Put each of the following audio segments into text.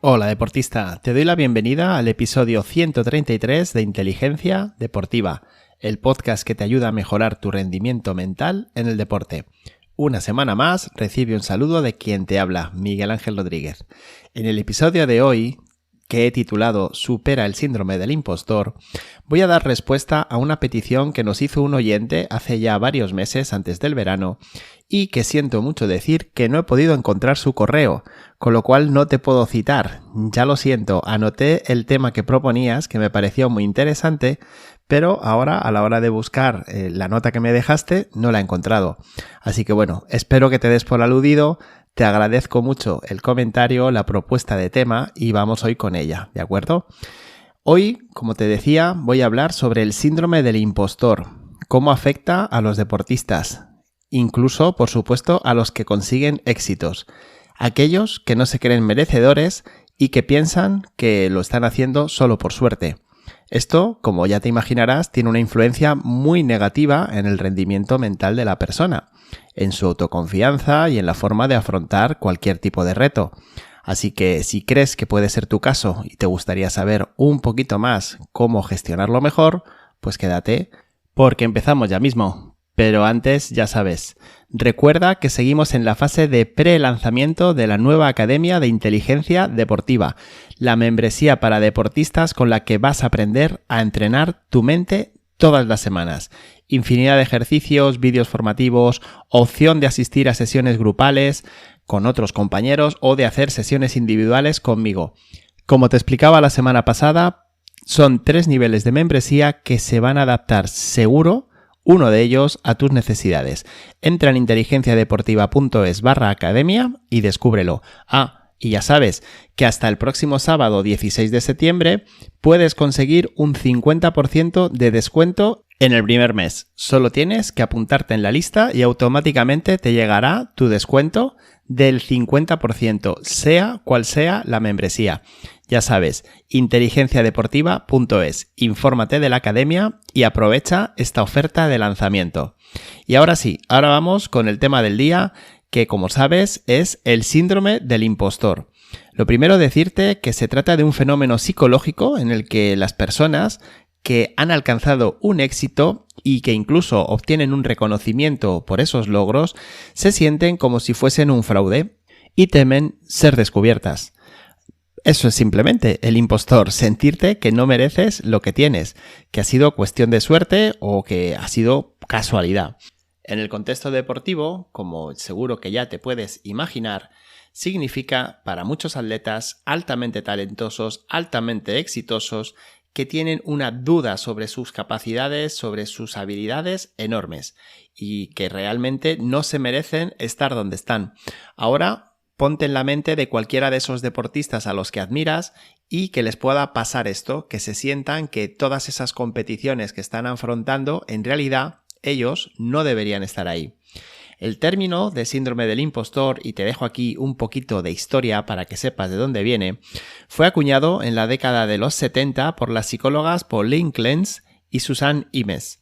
Hola deportista, te doy la bienvenida al episodio 133 de Inteligencia Deportiva, el podcast que te ayuda a mejorar tu rendimiento mental en el deporte. Una semana más recibe un saludo de quien te habla, Miguel Ángel Rodríguez. En el episodio de hoy, que he titulado Supera el síndrome del impostor, voy a dar respuesta a una petición que nos hizo un oyente hace ya varios meses antes del verano y que siento mucho decir que no he podido encontrar su correo, con lo cual no te puedo citar. Ya lo siento, anoté el tema que proponías, que me pareció muy interesante, pero ahora a la hora de buscar la nota que me dejaste no la he encontrado. Así que bueno, espero que te des por aludido. Te agradezco mucho el comentario, la propuesta de tema y vamos hoy con ella, ¿de acuerdo? Hoy, como te decía, voy a hablar sobre el síndrome del impostor, cómo afecta a los deportistas, incluso, por supuesto, a los que consiguen éxitos, aquellos que no se creen merecedores y que piensan que lo están haciendo solo por suerte. Esto, como ya te imaginarás, tiene una influencia muy negativa en el rendimiento mental de la persona, en su autoconfianza y en la forma de afrontar cualquier tipo de reto. Así que si crees que puede ser tu caso y te gustaría saber un poquito más cómo gestionarlo mejor, pues quédate, porque empezamos ya mismo. Pero antes, ya sabes, recuerda que seguimos en la fase de pre-lanzamiento de la nueva Academia de Inteligencia Deportiva, la membresía para deportistas con la que vas a aprender a entrenar tu mente todas las semanas. Infinidad de ejercicios, vídeos formativos, opción de asistir a sesiones grupales con otros compañeros o de hacer sesiones individuales conmigo. Como te explicaba la semana pasada, son 3 niveles de membresía que se van a adaptar seguro, uno de ellos a tus necesidades. Entra en inteligenciadeportiva.es/academia y descúbrelo. Y ya sabes que hasta el próximo sábado 16 de septiembre puedes conseguir un 50% de descuento en el primer mes. Solo tienes que apuntarte en la lista y automáticamente te llegará tu descuento del 50%, sea cual sea la membresía. Ya sabes, inteligenciadeportiva.es. Infórmate de la academia y aprovecha esta oferta de lanzamiento. Y ahora sí, ahora vamos con el tema del día, que como sabes es el síndrome del impostor. Lo primero decirte que se trata de un fenómeno psicológico en el que las personas que han alcanzado un éxito y que incluso obtienen un reconocimiento por esos logros, se sienten como si fuesen un fraude y temen ser descubiertas. Eso es simplemente el impostor, sentirte que no mereces lo que tienes, que ha sido cuestión de suerte o que ha sido casualidad. En el contexto deportivo, como seguro que ya te puedes imaginar, significa para muchos atletas altamente talentosos, altamente exitosos, que tienen una duda sobre sus capacidades, sobre sus habilidades enormes y que realmente no se merecen estar donde están. Ahora, ponte en la mente de cualquiera de esos deportistas a los que admiras y que les pueda pasar esto, que se sientan que todas esas competiciones que están afrontando, en realidad, ellos no deberían estar ahí. El término de síndrome del impostor, y te dejo aquí un poquito de historia para que sepas de dónde viene, fue acuñado en la década de los 70 por las psicólogas Pauline Clance y Suzanne Imes.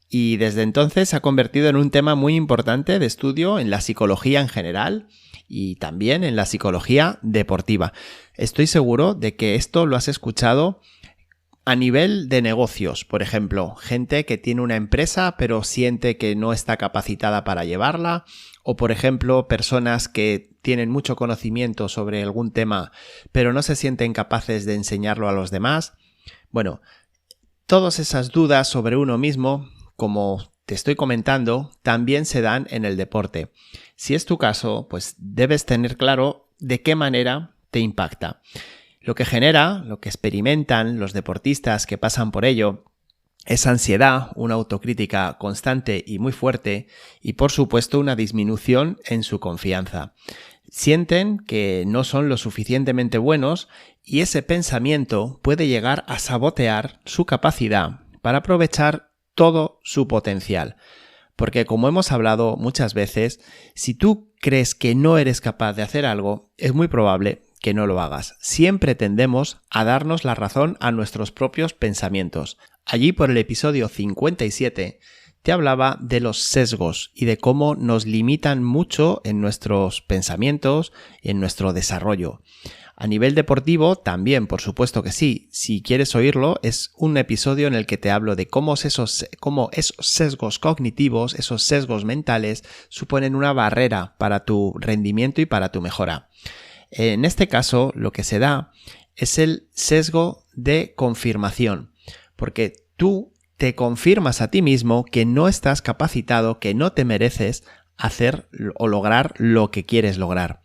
Y desde entonces se ha convertido en un tema muy importante de estudio en la psicología en general y también en la psicología deportiva. Estoy seguro de que esto lo has escuchado a nivel de negocios, por ejemplo, gente que tiene una empresa pero siente que no está capacitada para llevarla, o por ejemplo, personas que tienen mucho conocimiento sobre algún tema pero no se sienten capaces de enseñarlo a los demás. Bueno, todas esas dudas sobre uno mismo, como te estoy comentando, también se dan en el deporte. Si es tu caso, pues debes tener claro de qué manera te impacta. Lo que genera, lo que experimentan los deportistas que pasan por ello, es ansiedad, una autocrítica constante y muy fuerte y por supuesto una disminución en su confianza. Sienten que no son lo suficientemente buenos y ese pensamiento puede llegar a sabotear su capacidad para aprovechar todo su potencial. Porque como hemos hablado muchas veces, si tú crees que no eres capaz de hacer algo, es muy probable que no lo hagas. Siempre tendemos a darnos la razón a nuestros propios pensamientos. Allí por el episodio 57 te hablaba de los sesgos y de cómo nos limitan mucho en nuestros pensamientos y en nuestro desarrollo. A nivel deportivo también, por supuesto que sí. Si quieres oírlo, es un episodio en el que te hablo de cómo esos sesgos cognitivos, esos sesgos mentales, suponen una barrera para tu rendimiento y para tu mejora. En este caso, lo que se da es el sesgo de confirmación, porque tú te confirmas a ti mismo que no estás capacitado, que no te mereces hacer o lograr lo que quieres lograr.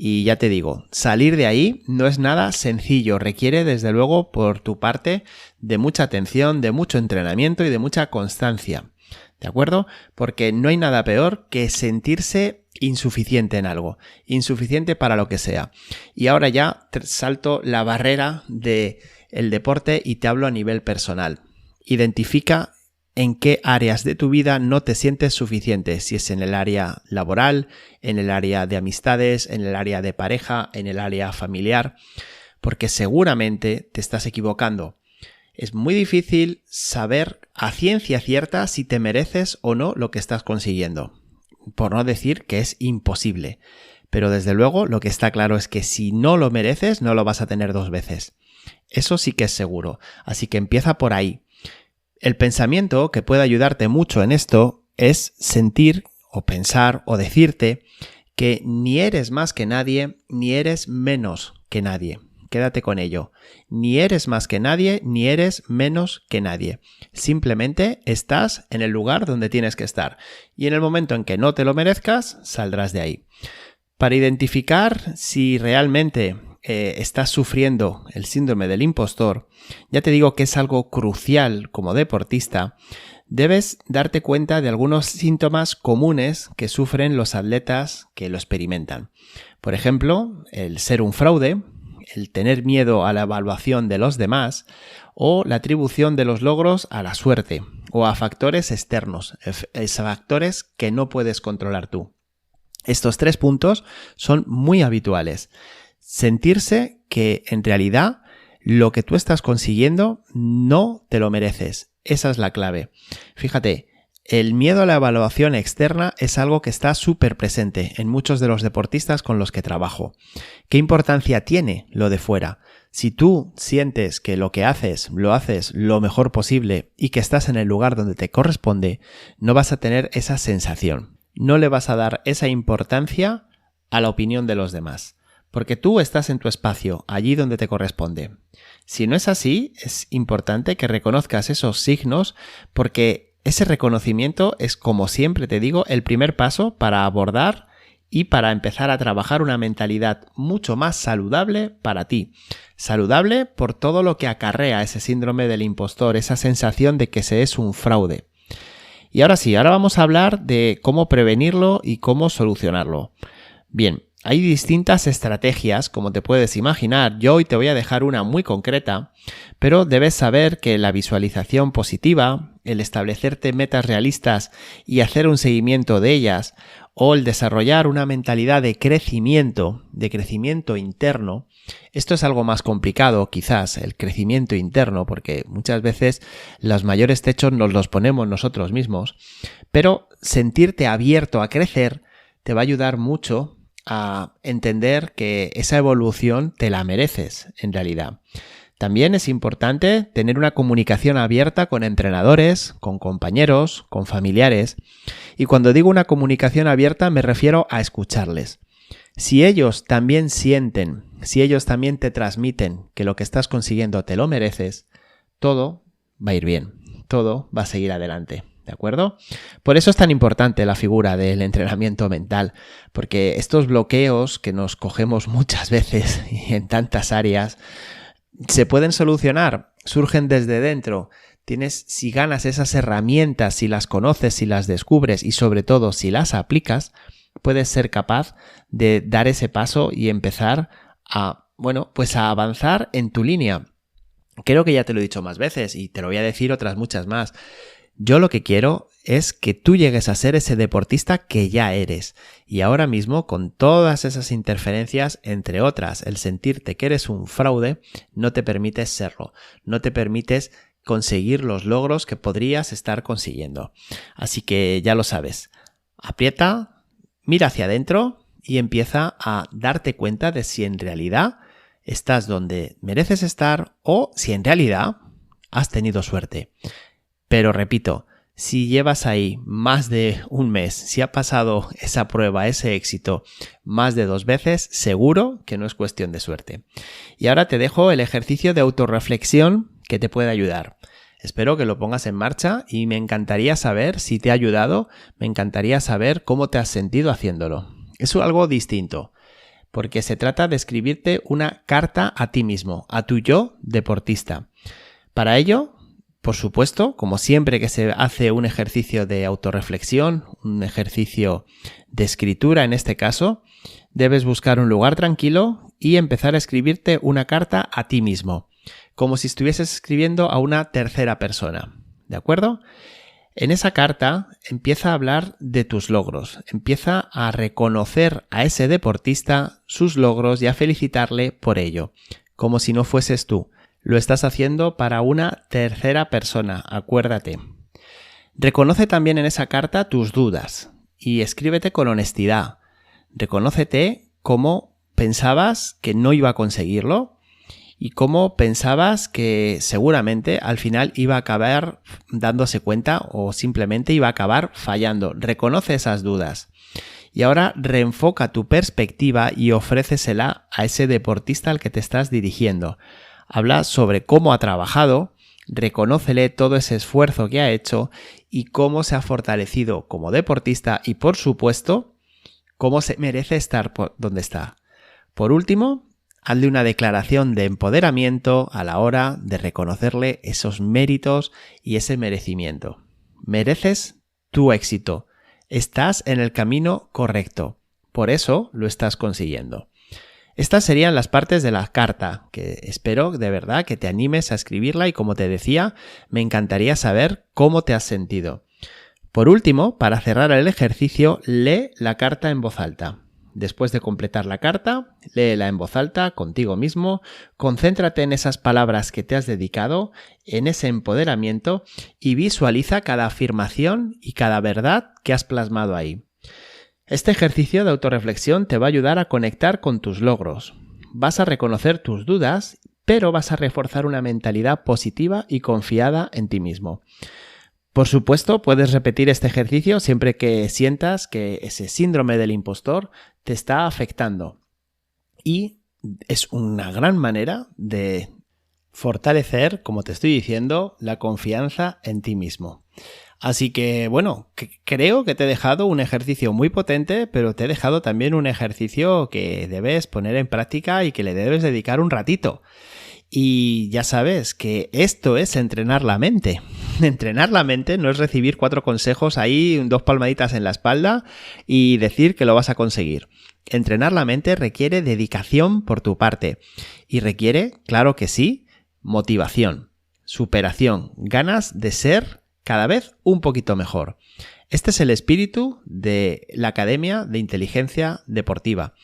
Y ya te digo, salir de ahí no es nada sencillo, requiere desde luego por tu parte de mucha atención, de mucho entrenamiento y de mucha constancia, ¿de acuerdo? Porque no hay nada peor que sentirse insuficiente en algo, insuficiente para lo que sea. Y ahora ya salto la barrera del deporte y te hablo a nivel personal. Identifica en qué áreas de tu vida no te sientes suficiente, si es en el área laboral, en el área de amistades, en el área de pareja, en el área familiar, porque seguramente te estás equivocando. Es muy difícil saber a ciencia cierta si te mereces o no lo que estás consiguiendo, por no decir que es imposible. Pero desde luego lo que está claro es que si no lo mereces, no lo vas a tener dos veces. Eso sí que es seguro, así que empieza por ahí. El pensamiento que puede ayudarte mucho en esto es sentir o pensar o decirte que ni eres más que nadie, ni eres menos que nadie. Quédate con ello. Ni eres más que nadie, ni eres menos que nadie. Simplemente estás en el lugar donde tienes que estar. Y en el momento en que no te lo merezcas, saldrás de ahí. Para identificar si realmente estás sufriendo el síndrome del impostor, ya te digo que es algo crucial como deportista, debes darte cuenta de algunos síntomas comunes que sufren los atletas que lo experimentan. Por ejemplo, el ser un fraude, el tener miedo a la evaluación de los demás o la atribución de los logros a la suerte o a factores externos, factores que no puedes controlar tú. Estos 3 puntos son muy habituales. Sentirse que en realidad lo que tú estás consiguiendo no te lo mereces. Esa es la clave. Fíjate, el miedo a la evaluación externa es algo que está súper presente en muchos de los deportistas con los que trabajo. ¿Qué importancia tiene lo de fuera? Si tú sientes que lo que haces lo haces lo mejor posible y que estás en el lugar donde te corresponde, no vas a tener esa sensación. No le vas a dar esa importancia a la opinión de los demás. Porque tú estás en tu espacio, allí donde te corresponde. Si no es así, es importante que reconozcas esos signos porque ese reconocimiento es, como siempre te digo, el primer paso para abordar y para empezar a trabajar una mentalidad mucho más saludable para ti. Saludable por todo lo que acarrea ese síndrome del impostor, esa sensación de que se es un fraude. Y ahora sí, ahora vamos a hablar de cómo prevenirlo y cómo solucionarlo. Bien. Hay distintas estrategias, como te puedes imaginar. Yo hoy te voy a dejar una muy concreta, pero debes saber que la visualización positiva, el establecerte metas realistas y hacer un seguimiento de ellas, o el desarrollar una mentalidad de crecimiento interno, esto es algo más complicado quizás, el crecimiento interno, porque muchas veces los mayores techos nos los ponemos nosotros mismos, pero sentirte abierto a crecer te va a ayudar mucho a entender que esa evolución te la mereces en realidad. También es importante tener una comunicación abierta con entrenadores, con compañeros, con familiares. Y cuando digo una comunicación abierta me refiero a escucharles. Si ellos también sienten, si ellos también te transmiten que lo que estás consiguiendo te lo mereces, todo va a ir bien, todo va a seguir adelante. ¿De acuerdo? Por eso es tan importante la figura del entrenamiento mental, porque estos bloqueos que nos cogemos muchas veces y en tantas áreas se pueden solucionar, surgen desde dentro. Si ganas esas herramientas, si las conoces, si las descubres y sobre todo si las aplicas, puedes ser capaz de dar ese paso y empezar a avanzar en tu línea. Creo que ya te lo he dicho más veces y te lo voy a decir otras muchas más. Yo lo que quiero es que tú llegues a ser ese deportista que ya eres. Y ahora mismo, con todas esas interferencias, entre otras, el sentirte que eres un fraude, no te permites serlo. No te permites conseguir los logros que podrías estar consiguiendo. Así que ya lo sabes. Aprieta, mira hacia adentro y empieza a darte cuenta de si en realidad estás donde mereces estar o si en realidad has tenido suerte. Pero repito, si llevas ahí más de un mes, si ha pasado esa prueba, ese éxito, más de 2 veces, seguro que no es cuestión de suerte. Y ahora te dejo el ejercicio de autorreflexión que te puede ayudar. Espero que lo pongas en marcha y me encantaría saber si te ha ayudado, me encantaría saber cómo te has sentido haciéndolo. Es algo distinto, porque se trata de escribirte una carta a ti mismo, a tu yo deportista. Para ello, por supuesto, como siempre que se hace un ejercicio de autorreflexión, un ejercicio de escritura en este caso, debes buscar un lugar tranquilo y empezar a escribirte una carta a ti mismo, como si estuvieses escribiendo a una tercera persona, ¿de acuerdo? En esa carta empieza a hablar de tus logros, empieza a reconocer a ese deportista sus logros y a felicitarle por ello, como si no fueses tú. Lo estás haciendo para una tercera persona, acuérdate. Reconoce también en esa carta tus dudas y escríbete con honestidad. Reconócete cómo pensabas que no iba a conseguirlo y cómo pensabas que seguramente al final iba a acabar dándose cuenta o simplemente iba a acabar fallando. Reconoce esas dudas. Y ahora reenfoca tu perspectiva y ofrécesela a ese deportista al que te estás dirigiendo. Habla sobre cómo ha trabajado, reconócele todo ese esfuerzo que ha hecho y cómo se ha fortalecido como deportista y, por supuesto, cómo se merece estar donde está. Por último, hazle una declaración de empoderamiento a la hora de reconocerle esos méritos y ese merecimiento. Mereces tu éxito. Estás en el camino correcto. Por eso lo estás consiguiendo. Estas serían las partes de la carta, que espero de verdad que te animes a escribirla y, como te decía, me encantaría saber cómo te has sentido. Por último, para cerrar el ejercicio, lee la carta en voz alta. Después de completar la carta, léela en voz alta contigo mismo, concéntrate en esas palabras que te has dedicado, en ese empoderamiento y visualiza cada afirmación y cada verdad que has plasmado ahí. Este ejercicio de autorreflexión te va a ayudar a conectar con tus logros. Vas a reconocer tus dudas, pero vas a reforzar una mentalidad positiva y confiada en ti mismo. Por supuesto, puedes repetir este ejercicio siempre que sientas que ese síndrome del impostor te está afectando. Y es una gran manera de fortalecer, como te estoy diciendo, la confianza en ti mismo. Así que, bueno, creo que te he dejado un ejercicio muy potente, pero te he dejado también un ejercicio que debes poner en práctica y que le debes dedicar un ratito. Y ya sabes que esto es entrenar la mente. Entrenar la mente no es recibir 4 consejos ahí, 2 palmaditas en la espalda y decir que lo vas a conseguir. Entrenar la mente requiere dedicación por tu parte y requiere, claro que sí, motivación, superación, ganas de ser cada vez un poquito mejor. Este es el espíritu de la Academia de Inteligencia Deportiva.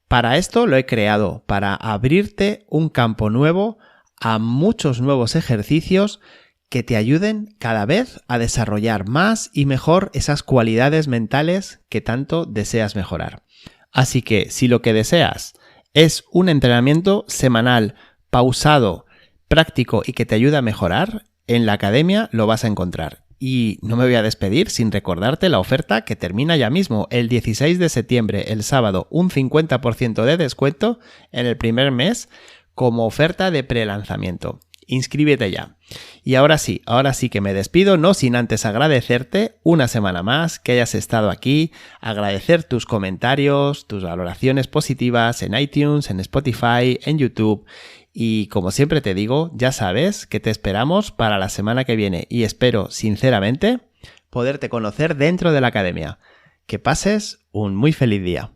Para esto lo he creado, para abrirte un campo nuevo a muchos nuevos ejercicios que te ayuden cada vez a desarrollar más y mejor esas cualidades mentales que tanto deseas mejorar. Así que si lo que deseas es un entrenamiento semanal, pausado, práctico y que te ayude a mejorar, en la academia lo vas a encontrar. Y no me voy a despedir sin recordarte la oferta que termina ya mismo, el 16 de septiembre, el sábado, un 50% de descuento en el primer mes como oferta de prelanzamiento. Inscríbete ya. Y ahora sí que me despido, no sin antes agradecerte una semana más que hayas estado aquí, agradecer tus comentarios, tus valoraciones positivas en iTunes, en Spotify, en YouTube. Y como siempre te digo, ya sabes que te esperamos para la semana que viene y espero, sinceramente, poderte conocer dentro de la academia. Que pases un muy feliz día.